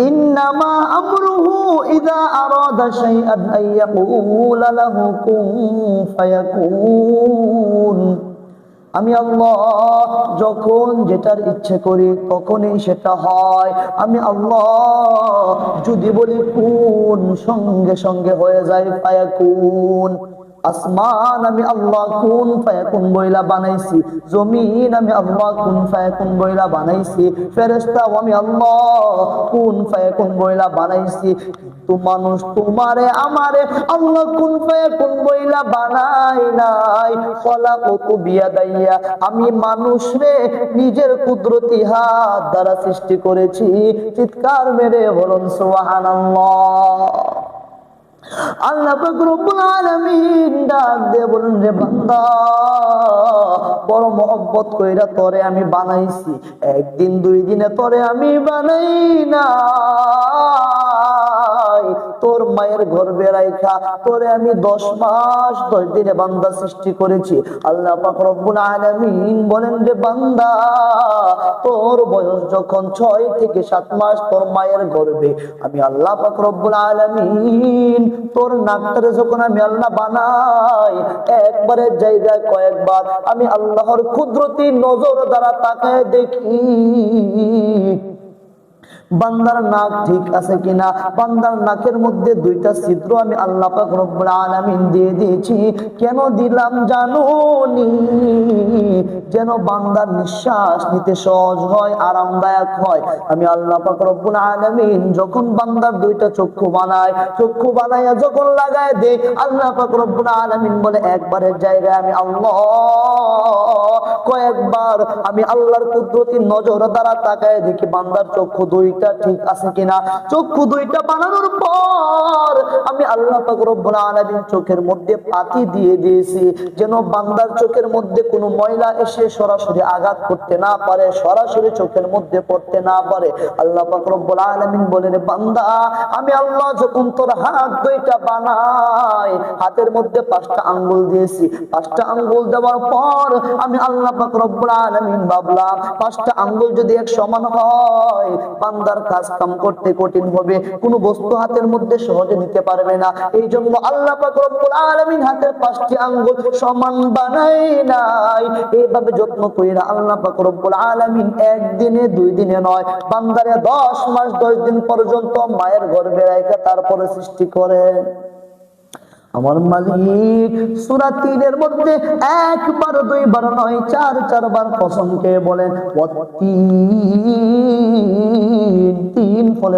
ইন্নামা আমরুহু ইযা আরাদা শাইআন আইয়াকুলা লাহু কুন ফায়াকুন। আমি আল্লাহ যখন যেটার ইচ্ছে করি তখনই সেটা হয়। আমি আল্লাহ যদি বলি কুন, সঙ্গে সঙ্গে হয়ে যায় ফায়াকুন। আসমান আমি আল্লাহ কুন ফায়াকুন বইলা বানাইছি, জমিন আমি আল্লাহ কুন ফায়াকুন বইলা বানাইছি, ফেরেশতা আমি আল্লাহ কুন ফায়াকুন বইলা বানাইছি। কিন্তু মানুষ তোমারে আমারে আল্লাহ কুন ফায়াকুন বইলা বানাই নাই। খলাকতু বিয়াদাইয়া, আমি মানুষ রে নিজের কুদরতি হাত দ্বারা সৃষ্টি করেছি। চিৎকার মেরে বলুন সুবহানাল্লাহ। আল্লাহ পাক রব্বুল আলামিন ডাক দিয়ে বলেন, রে বান্দা, বড় মহব্বত কইরা তোরে আমি বানাইছি, একদিন দুই দিনে তোরে আমি বানাই নাই। তোর মায়ের গর্ভে রাইখা তোরে আমি 10 মাস 10 দিনে বান্দা সৃষ্টি করেছি। আল্লাহ পাক রব্বুল আলামিন বলেন, রে বান্দা, তোর বয়স যখন 6 থেকে 7 মাস তোর মায়ের গর্ভে, আমি আল্লাহ পাক রব্বুল আলামিন তোর নাকটারে যখন আমি আল্লাহ বানাই, একবারের জায়গায় কয়েকবার আমি আল্লাহর কুদরতি নজর দ্বারা তাকায় দেখি বান্দার নাক ঠিক আছে কিনা। বান্দার নাকের মধ্যে 2টা ছিদ্র আমি আল্লাহ পাক রব্বুল আলামিন দিয়ে দিয়েছি। কেন দিলাম জানোনি? যেন বান্দার নিঃশ্বাস নিতে সহজ হয়, আরামদায়ক হয়। আমি আল্লাহ পাক রব্বুল আলামিন যখন বান্দার 2টা চক্ষু বানাই, চক্ষু বানাইয়া যখন লাগায় দেই, আল্লাহ পাক রব্বুল আলামিন বলে একবারের জায়গায় আমি আল্লাহ কয়েকবার আমি আল্লাহর কুদরতি নজর দ্বারা তাকায় দেখি বান্দার চক্ষু 2টা ঠিক আছে কিনা। চক্ষু 2টা বানানোর পর আমি আল্লাহ পাক রব্বুল আলামিন চোখের মধ্যে পাতি দিয়ে দিয়েছি, যেন বান্দার চোখের মধ্যে কোনো ময়লা এসে সরাসরি আঘাত করতে না পারে, সরাসরি চোখের মধ্যে পড়তে না পারে। আল্লাহ পাক রব্বুল আলামিন বলেন, বান্দা, আমি আল্লাহ যখন তোর হাত 2টা বানাই, হাতের মধ্যে 5টা আঙ্গুল দিয়েছি। 5টা আঙ্গুল দেওয়ার পর আমি আল্লাহ পাক রব্বুল আলামিন ভাবলাম 5টা আঙ্গুল যদি এক সমান হয়, বান্দার কাজ কাম করতে কঠিন হবে, কোনো বস্তু হাতের মধ্যে সহজে নিতে পারবে না। এই জন্য আল্লাহ পাক রব্বুল আলামিন হাতের 5টি আঙ্গুল সমান বানাই নাই। এইভাবে যত্ন কইরা আল্লাহ পাক রব্বুল আলামিন একদিনে 2 দিনে নয়, বান্দারে 10 মাস 10 দিন পর্যন্ত মায়ের গর্ভে রাখা তারপরে সৃষ্টি করে। আমার মালিক সূরা 3 এর মধ্যে 1 বার 2 বার নয়, 4 বার কসম খেয়ে বলেন, 3 ফলের